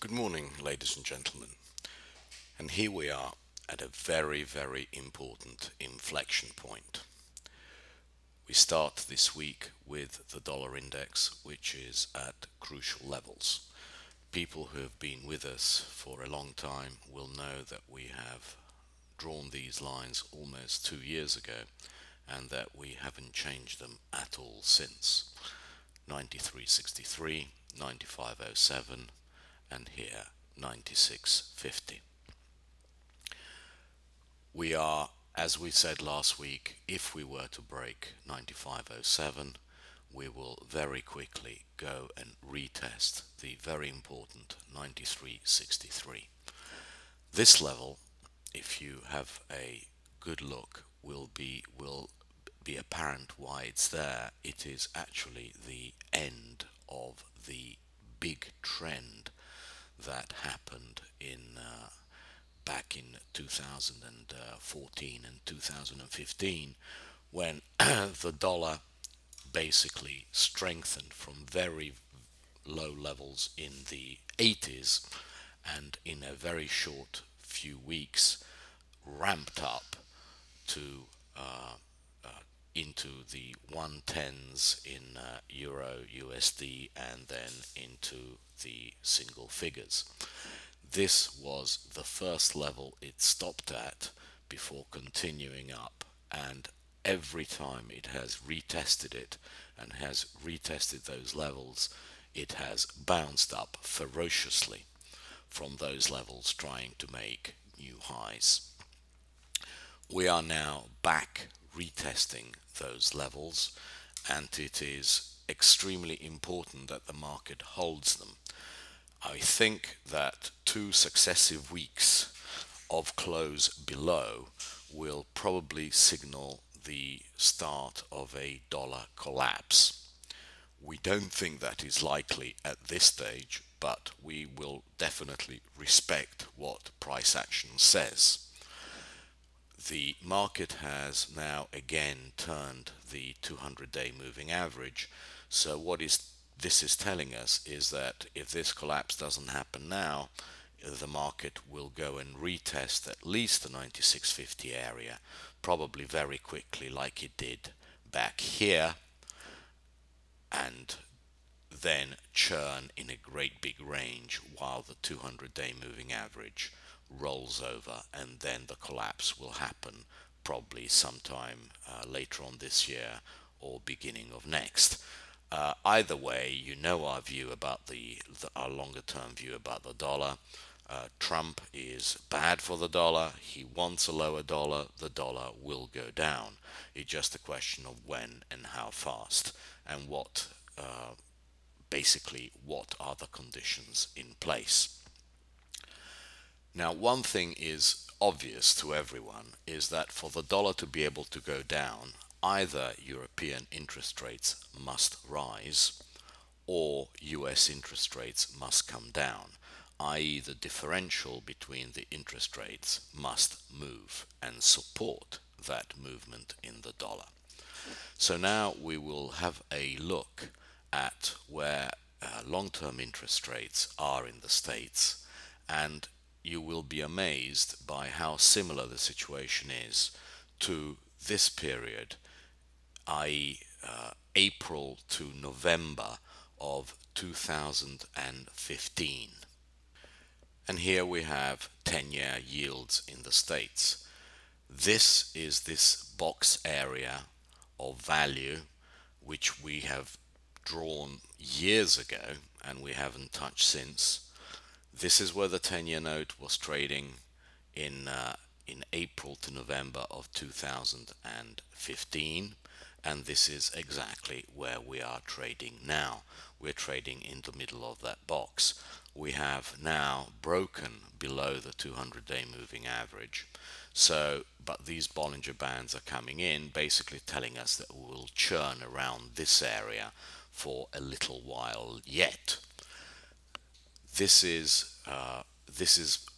Good morning, ladies and gentlemen. And here we are at a very, very important inflection point. We start this week with the dollar index, which is at crucial levels. People who have been with us for a long time will know that we have drawn these lines almost 2 years ago and that we haven't changed them at all since. 93.63, 95.07, and here 96.50. We are, as we said last week, if we were to break 95.07, we will very quickly go and retest the very important 93.63. This level, if you have a good look, will be apparent why it's there. It is actually the end of the big trend that happened in back in 2014 and 2015, when the dollar basically strengthened from very low levels in the 80s and in a very short few weeks ramped up to uh, into the 110s in euro USD and then into the single figures. This was the first level it stopped at before continuing up, and every time it has retested it and has retested those levels, it has bounced up ferociously from those levels, trying to make new highs. We are now back retesting those levels, and it is extremely important that the market holds them. I think that 2 successive weeks of close below will probably signal the start of a dollar collapse. We don't think that is likely at this stage, but we will definitely respect what price action says. The market has now again turned the 200-day moving average. So this is telling us is that if this collapse doesn't happen now, the market will go and retest at least the 96.50 area, probably very quickly like it did back here, and then churn in a great big range while the 200-day moving average rolls over, and then the collapse will happen probably sometime later on this year or beginning of next. Either way, you know our view about our longer term view about the dollar. Trump is bad for the dollar. He wants a lower dollar. The dollar will go down. It's just a question of when and how fast, and basically what are the conditions in place. Now, one thing is obvious to everyone is that for the dollar to be able to go down, either European interest rates must rise or US interest rates must come down, i.e. the differential between the interest rates must move and support that movement in the dollar. So now we will have a look at where long-term interest rates are in the States, and you will be amazed by how similar the situation is to this period, i.e. April to November of 2015. And here we have 10-year yields in the States. This is this box area of value which we have drawn years ago and we haven't touched since. This is where the 10-year note was trading in April to November of 2015, and this is exactly where we are trading now. We're trading in the middle of that box. We have now broken below the 200-day moving average. So, but these Bollinger Bands are coming in, basically telling us that we will churn around this area for a little while yet. This is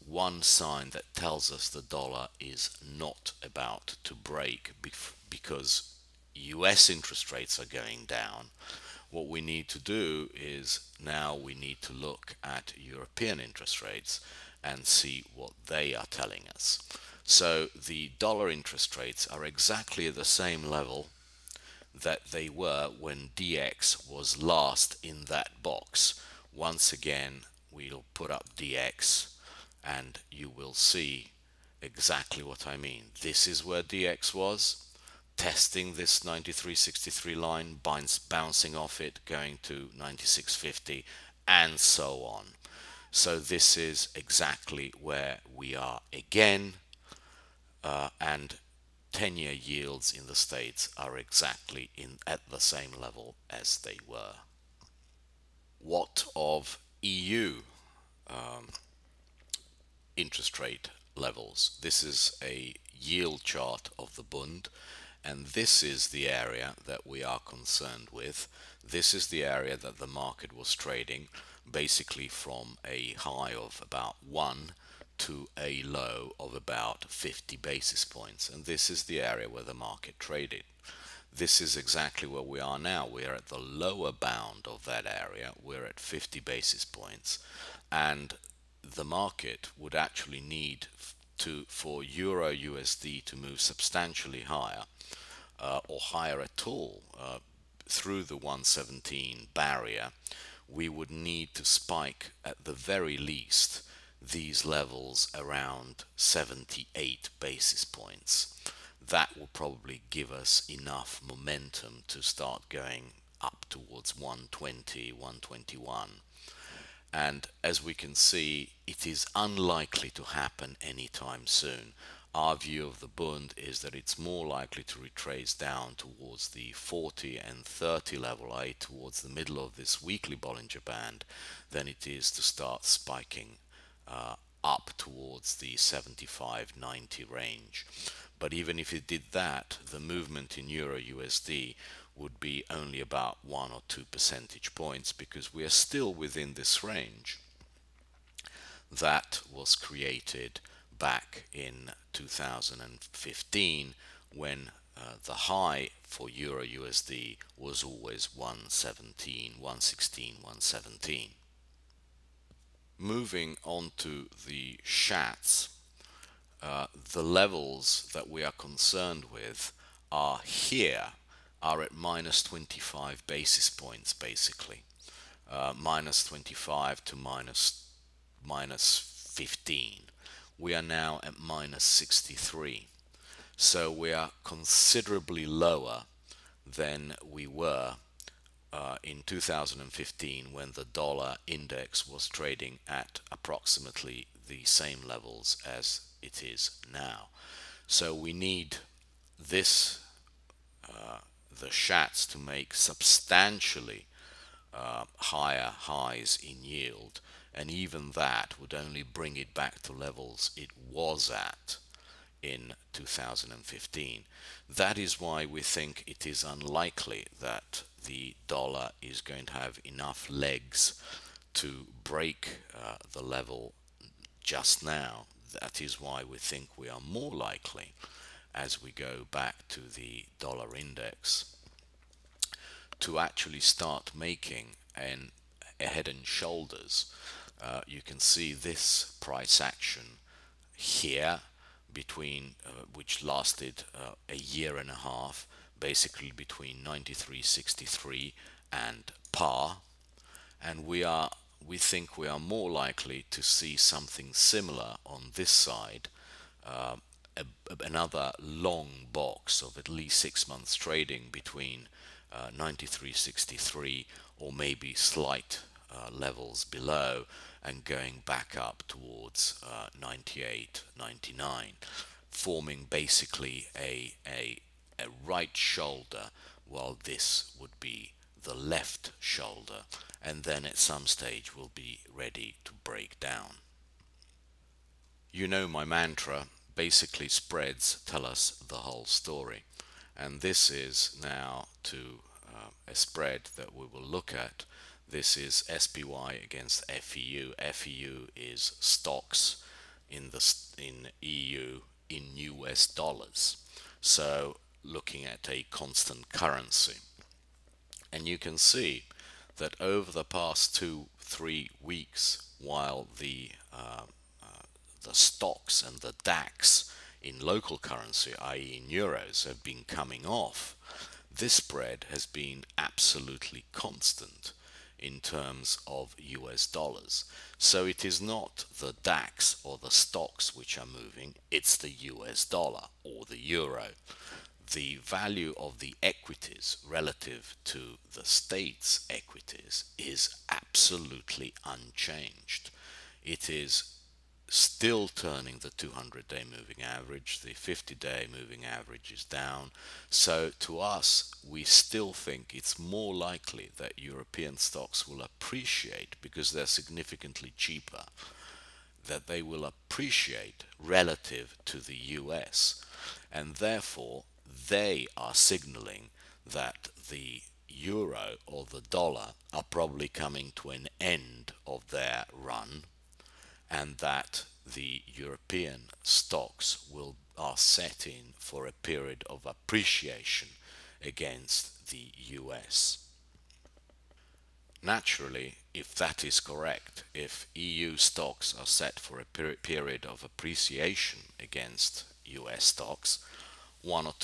one sign that tells us the dollar is not about to break because US interest rates are going down, what we need to do is now we need to look at European interest rates and see what they are telling us. So the dollar interest rates are exactly at the same level that they were when DX was last in that box. Once again, we'll put up DX and you will see exactly what I mean. This is where DX was, testing this 93.63 line, bouncing off it, going to 96.50 and so on. So this is exactly where we are again, and 10-year yields in the States are exactly at the same level as they were. What of EU interest rate levels? This is a yield chart of the Bund, and this is the area that we are concerned with. This is the area that the market was trading, basically from a high of about 1 to a low of about 50 basis points, and this is the area where the market traded. This is exactly where we are now. We are at the lower bound of that area. We're at 50 basis points, and the market would actually need for Euro USD to move substantially higher, or higher at all, through the 117 barrier. We would need to spike at the very least these levels around 78 basis points. That will probably give us enough momentum to start going up towards 120, 121. And as we can see, it is unlikely to happen anytime soon. Our view of the Bund is that it's more likely to retrace down towards the 40 and 30 level, i.e. towards the middle of this weekly Bollinger Band, than it is to start spiking up towards the 75-90 range. But even if it did that, the movement in Euro USD would be only about 1 or 2 percentage points, because we are still within this range that was created back in 2015, when the high for Euro USD was always 117, 116, 117. Moving on to the Schatz, the levels that we are concerned with are here, are at minus 25 basis points basically, minus 25 to minus 15. We are now at minus 63, so we are considerably lower than we were in 2015, when the dollar index was trading at approximately the same levels as it is now. So we need this, the Schatz, to make substantially higher highs in yield, and even that would only bring it back to levels it was at in 2015. That is why we think it is unlikely that the dollar is going to have enough legs to break the level just now. That is why we think we are more likely, as we go back to the dollar index, to actually start making a head and shoulders. You can see this price action here between which lasted a year and a half, basically between 93.63 and par, and we think we are more likely to see something similar on this side, another long box of at least 6 months trading between 93.63 or maybe slight levels below, and going back up towards 98, 99, forming basically a right shoulder, while this would be the left shoulder, and then at some stage will be ready to break down. You know my mantra, basically spreads tell us the whole story, and this is now to a spread that we will look at. This is SPY against FEU. FEU is Stoxx in EU in US dollars, so looking at a constant currency. And you can see that over the past 2-3 weeks, while the Stoxx and the DAX in local currency, i.e. in euros, have been coming off, this spread has been absolutely constant in terms of US dollars. So it is not the DAX or the Stoxx which are moving, it's the US dollar or the euro. The value of the equities relative to the state's equities is absolutely unchanged. It is still turning the 200-day moving average. The 50-day moving average is down. So to us, we still think it's more likely that European stocks will appreciate because they're significantly cheaper, that they will appreciate relative to the US, and therefore they are signaling that the euro or the dollar are probably coming to an end of their run, and that the European stocks are set in for a period of appreciation against the US. Naturally, if that is correct, if EU stocks are set for a period of appreciation against US stocks, one of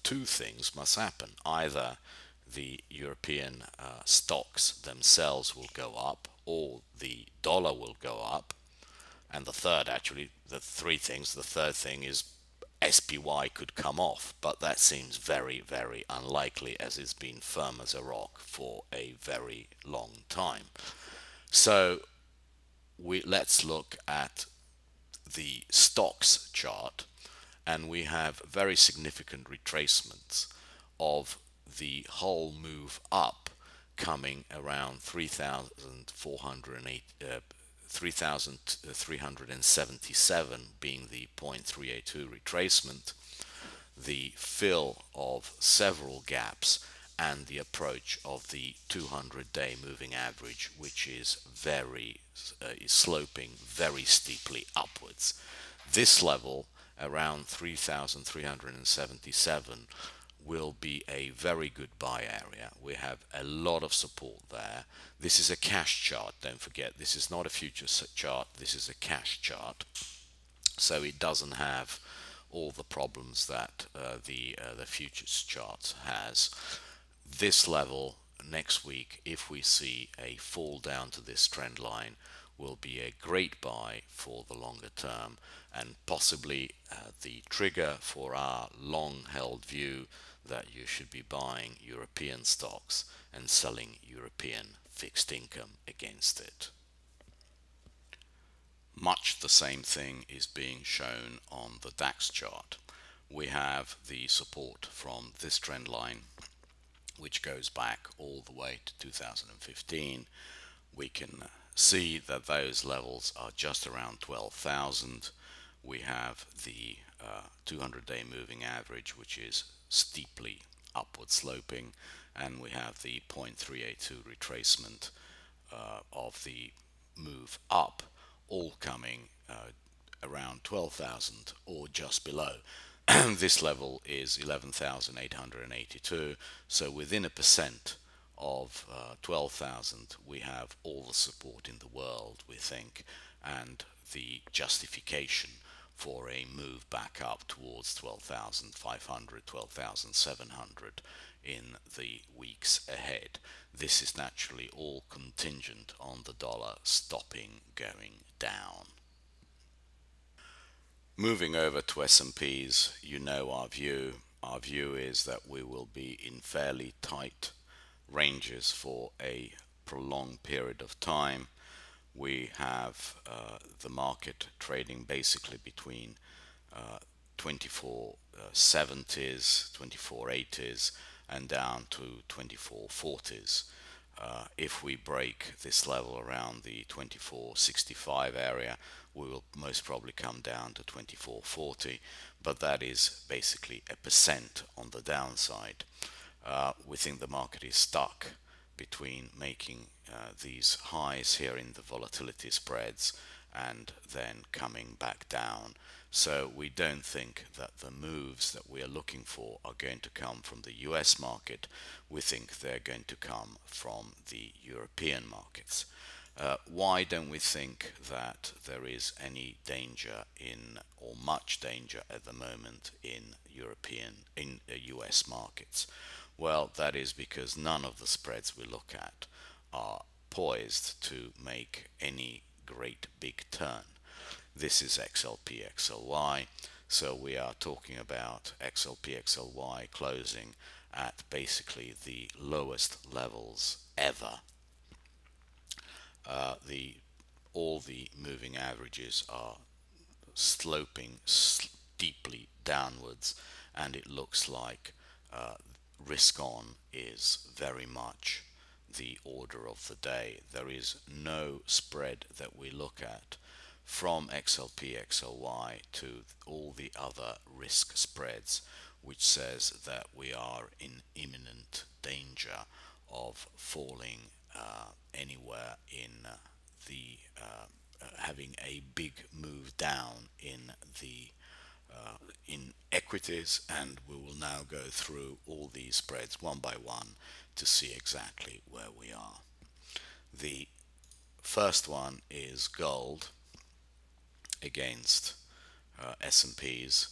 two things must happen. Either the European stocks themselves will go up, or the dollar will go up, and the third thing is SPY could come off, but that seems very, very unlikely as it's been firm as a rock for a very long time. So let's look at the Stoxx chart, and we have very significant retracements of the whole move up coming around 3,377 being the 0.382 retracement, the fill of several gaps, and the approach of the 200-day moving average, which is sloping very steeply upwards. This level around 3,377 will be a very good buy area. We have a lot of support there. This is a cash chart, don't forget. This is not a futures chart, this is a cash chart. So it doesn't have all the problems that the futures chart has. This level next week, if we see a fall down to this trend line, will be a great buy for the longer term, and possibly the trigger for our long held view that you should be buying European stocks and selling European fixed income against it. Much the same thing is being shown on the DAX chart. We have the support from this trend line, which goes back all the way to 2015. We can see that those levels are just around 12,000. We have the 200-day moving average, which is steeply upward sloping, and we have the 0.382 retracement of the move up, all coming around 12,000 or just below. This level is 11,882, so within 1% of 12,000 we have all the support in the world, we think, and the justification for a move back up towards 12,500, 12,700 in the weeks ahead. This is naturally all contingent on the dollar stopping going down. Moving over to S&Ps, you know our view. Our view is that we will be in fairly tight ranges for a prolonged period of time. We have the market trading basically between 2470s, 2480s, and down to 2440s. If we break this level around the 2465 area, we will most probably come down to 2440, but that is basically 1% on the downside. We think the market is stuck between making these highs here in the volatility spreads and then coming back down. So we don't think that the moves that we are looking for are going to come from the US market. We think they're going to come from the European markets. Why don't we think that there is any danger in, or much danger at the moment in US markets? Well, that is because none of the spreads we look at are poised to make any great big turn. This is XLP XLY, so we are talking about XLP XLY closing at basically the lowest levels ever. All the moving averages are sloping steeply downwards, and it looks like risk on is very much the order of the day. There is no spread that we look at from XLP XLY to all the other risk spreads which says that we are in imminent danger of falling anywhere in the having a big move down in the in equities, and we will now go through all these spreads one by one to see exactly where we are. The first one is gold against S&Ps.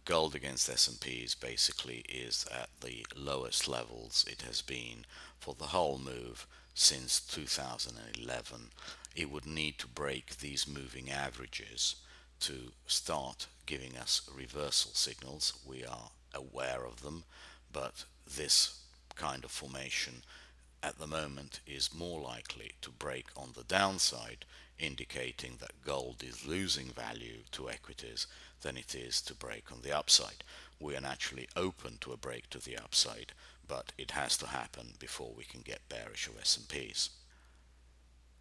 Gold against S&Ps basically is at the lowest levels it has been for the whole move since 2011. It would need to break these moving averages to start giving us reversal signals. We are aware of them, but this kind of formation at the moment is more likely to break on the downside, indicating that gold is losing value to equities than it is to break on the upside. We are naturally open to a break to the upside, but it has to happen before we can get bearish of S&Ps.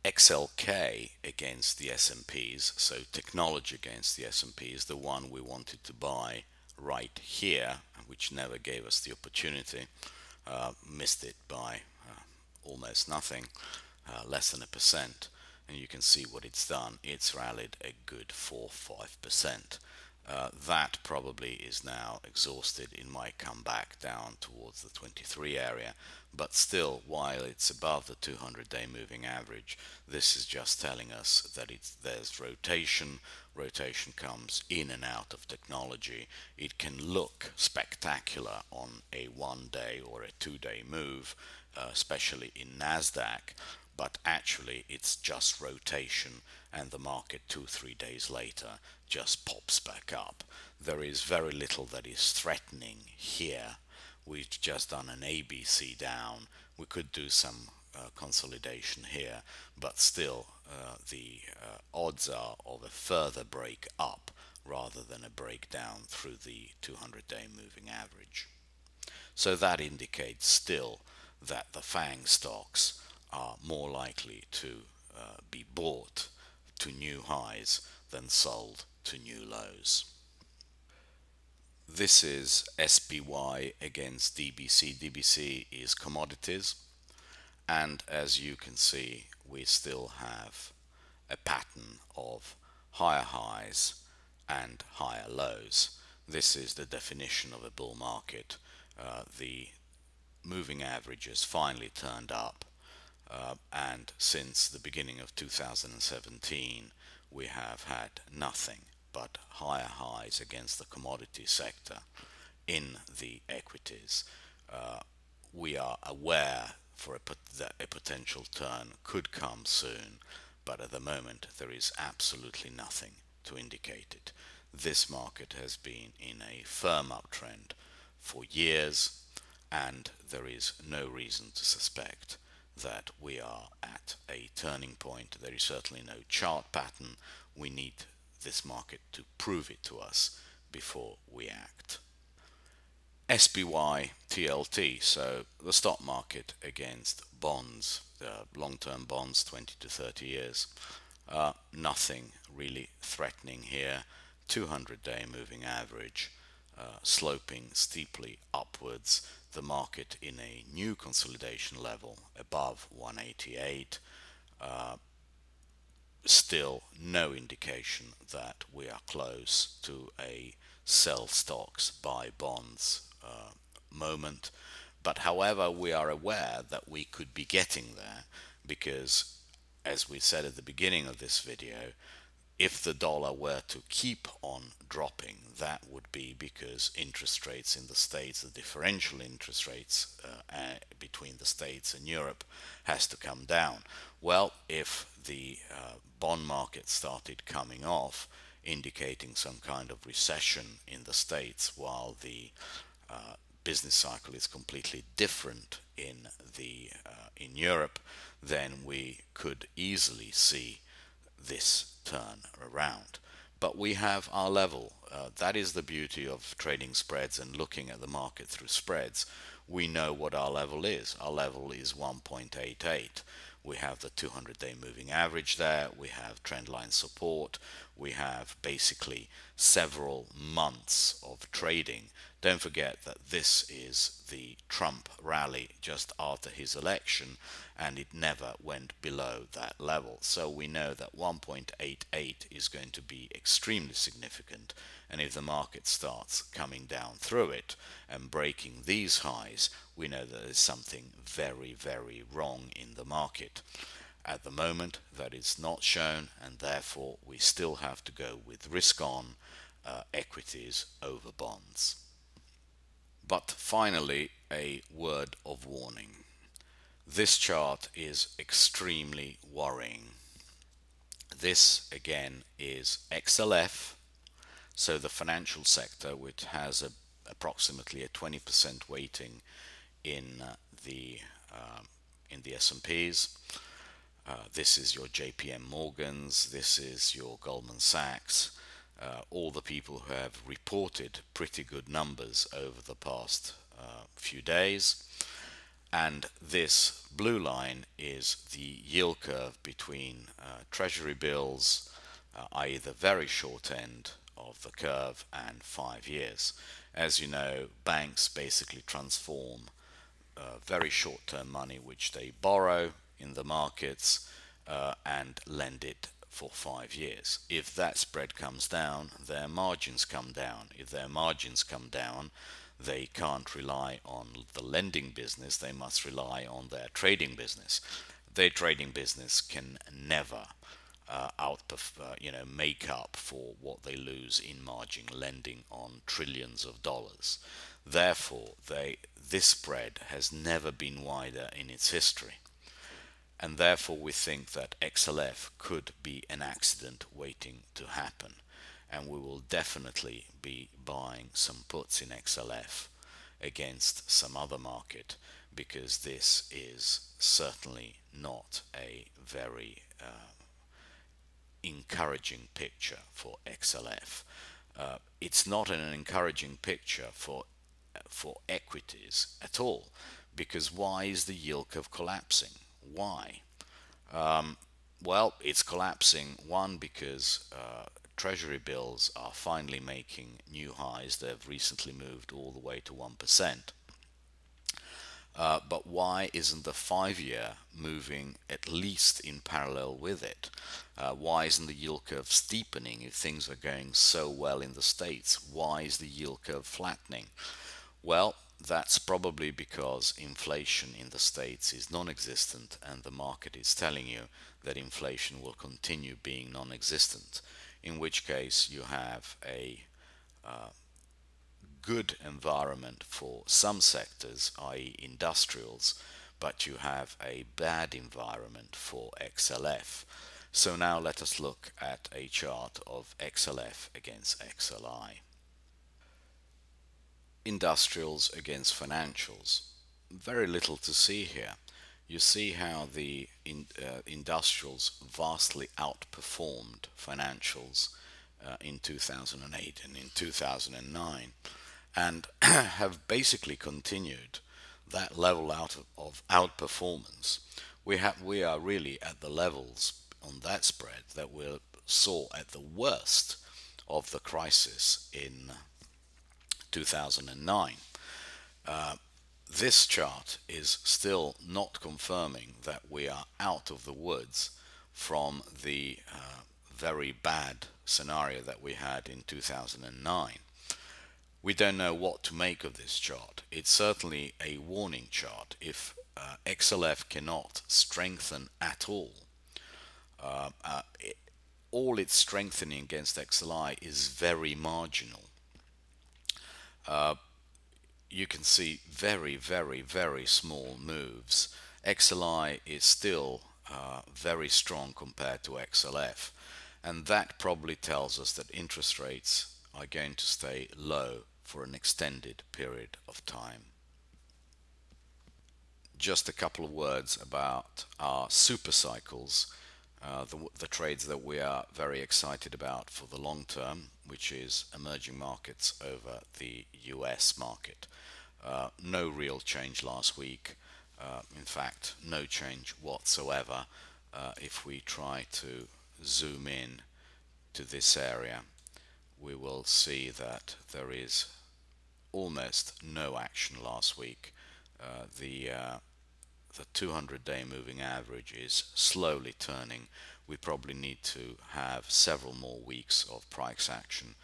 XLK against the S&Ps, so technology against the S&Ps, the one we wanted to buy right here, which never gave us the opportunity, missed it by almost nothing, less than 1%, and you can see what it's done. It's rallied a good 4-5%. That probably is now exhausted. It might come back down towards the 23 area, but still, while it's above the 200-day moving average, this is just telling us that there's rotation. Rotation comes in and out of technology. It can look spectacular on a 1-day or a 2-day move, especially in Nasdaq, but actually it's just rotation, and the market 2-3 days later just pops back up. There is very little that is threatening here. We've just done an ABC down. We could do some consolidation here, but still the odds are of a further break up rather than a breakdown through the 200-day moving average. So that indicates still that the FANG stocks are more likely to be bought to new highs than sold to new lows. This is SPY against DBC. DBC is commodities, and as you can see, we still have a pattern of higher highs and higher lows. This is the definition of a bull market. The moving average has finally turned up, and since the beginning of 2017 we have had nothing but higher highs against the commodity sector in the equities. We are aware that a potential turn could come soon, but at the moment there is absolutely nothing to indicate it. This market has been in a firm uptrend for years, and there is no reason to suspect that we are at a turning point. There is certainly no chart pattern. We need this market to prove it to us before we act. SPY TLT, so the stock market against bonds, long-term bonds, 20 to 30 years. Nothing really threatening here. 200-day moving average sloping steeply upwards. The market in a new consolidation level above 188. still no indication that we are close to a sell stocks, buy bonds moment. But however, we are aware that we could be getting there because, as we said at the beginning of this video, if the dollar were to keep on dropping, that would be because interest rates in the States, the differential interest rates between the States and Europe, has to come down. Well, if the bond market started coming off, indicating some kind of recession in the States, while the business cycle is completely different in Europe, then we could easily see this turn around. But we have our level. That is the beauty of trading spreads and looking at the market through spreads. We know what our level is. Our level is 1.88. We have the 200-day moving average there. We have trendline support. We have basically several months of trading. Don't forget that this is the Trump rally just after his election, and it never went below that level. So we know that 1.88 is going to be extremely significant, and if the market starts coming down through it and breaking these highs, we know that there's something very, very wrong in the market. At the moment, that is not shown, and therefore we still have to go with risk on equities over bonds. But finally, a word of warning. This chart is extremely worrying. This again is XLF, so the financial sector, which has approximately a 20% weighting in the S&Ps. This is your JPM Morgans, this is your Goldman Sachs, all the people who have reported pretty good numbers over the past few days. And this blue line is the yield curve between treasury bills, i.e. the very short end of the curve, and 5 years. As you know, banks basically transform very short-term money which they borrow in the markets and lend it for 5 years. If that spread comes down, their margins come down. If their margins come down, they can't rely on the lending business, they must rely on their trading business. Their trading business can never make up for what they lose in margin lending on trillions of dollars. Therefore, this spread has never been wider in its history. And therefore we think that XLF could be an accident waiting to happen. And we will definitely be buying some puts in XLF against some other market, because this is certainly not a very encouraging picture for XLF. It's not an encouraging picture for equities at all, because why is the yield curve collapsing? Why? Well, it's collapsing, one, because treasury bills are finally making new highs. They've recently moved all the way to 1%. But why isn't the 5-year moving at least in parallel with it? Why isn't the yield curve steepening if things are going so well in the States? Why is the yield curve flattening? Well, that's probably because inflation in the States is non-existent, and the market is telling you that inflation will continue being non-existent, in which case you have a good environment for some sectors, i.e. industrials, but you have a bad environment for XLF. So now let us look at a chart of XLF against XLI. Industrials against financials. Very little to see here. You see how the industrials vastly outperformed financials in 2008 and in 2009, and have basically continued that level of outperformance. We are really at the levels on that spread that we saw at the worst of the crisis in 2009. This chart is still not confirming that we are out of the woods, from the very bad scenario that we had in 2009. We don't know what to make of this chart. It's certainly a warning chart. If XLF cannot strengthen at all, uh, uh, it, all its strengthening against XLI is very marginal. You can see very, very, very small moves. XLI is still very strong compared to XLF, and that probably tells us that interest rates are going to stay low for an extended period of time. Just a couple of words about our super cycles, the trades that we are very excited about for the long term, which is emerging markets over the US market. No real change last week. In fact, no change whatsoever. If we try to zoom in to this area, we will see that there is almost no action last week. The 200-day moving average is slowly turning. We probably need to have several more weeks of price action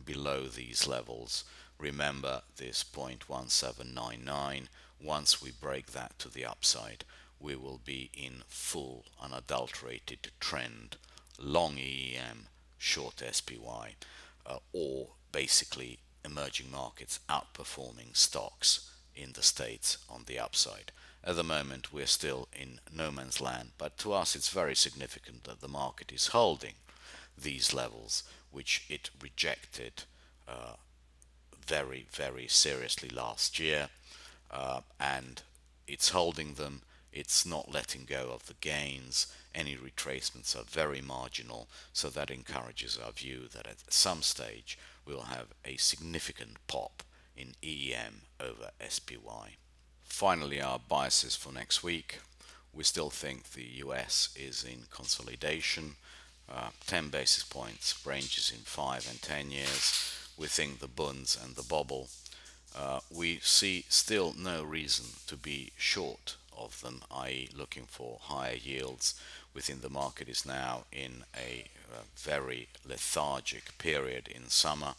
below these levels. Remember this 0.1799. Once we break that to the upside, we will be in full unadulterated trend, long EEM, short SPY, or basically emerging markets outperforming stocks in the States on the upside. At the moment, we're still in no man's land, but to us it's very significant that the market is holding these levels, which it rejected very, very seriously last year, and it's holding them. It's not letting go of the gains. Any retracements are very marginal, so that encourages our view that at some stage we'll have a significant pop in EM over SPY. Finally, our biases for next week. We still think the US is in consolidation. 10 basis points ranges in 5 and 10 years. We think the Bunds and the bobble. We see still no reason to be short of them, i.e. looking for higher yields. We think the market is now in a very lethargic period in summer.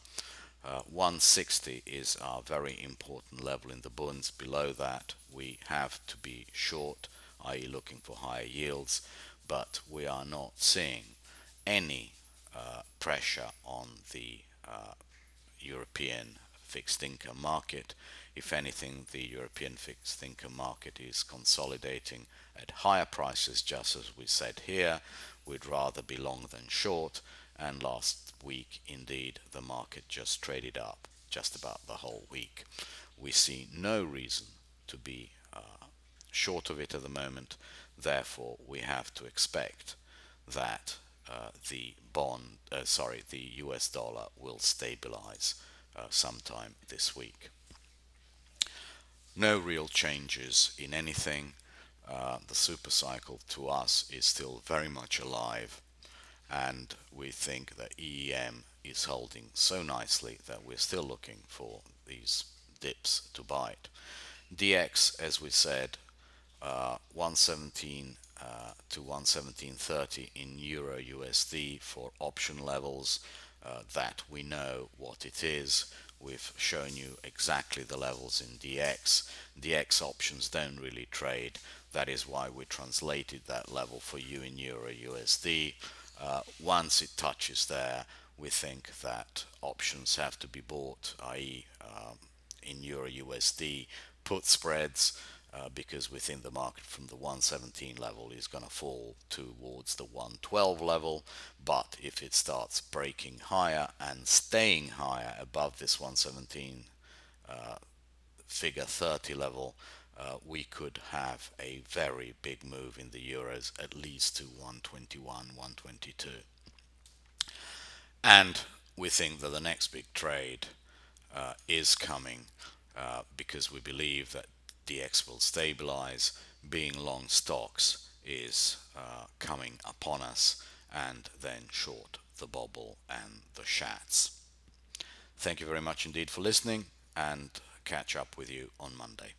160 is our very important level in the Bunds. Below that we have to be short, i.e. looking for higher yields, but we are not seeing any pressure on the European fixed income market. If anything, the European fixed income market is consolidating at higher prices, just as we said here. We'd rather be long than short, and last week indeed the market just traded up just about the whole week. We see no reason to be short of it at the moment. Therefore we have to expect that the US dollar will stabilize sometime this week. No real changes in anything. The super cycle to us is still very much alive, and we think that EEM is holding so nicely that we're still looking for these dips to bite. DX, as we said, 117 to 117.30 in Euro USD for option levels. That we know what it is. We've shown you exactly the levels in DX. DX options don't really trade. That is why we translated that level for you in Euro USD. Once it touches there, we think that options have to be bought, i.e. In Euro USD put spreads, because we think the market from the 117 level is going to fall towards the 112 level. But if it starts breaking higher and staying higher above this 117 figure 30 level, we could have a very big move in the euros, at least to 121, 122. And we think that the next big trade is coming, because we believe that DX will stabilize. Being long Stoxx is coming upon us, and then short the bobble and the shats. Thank you very much indeed for listening, and catch up with you on Monday.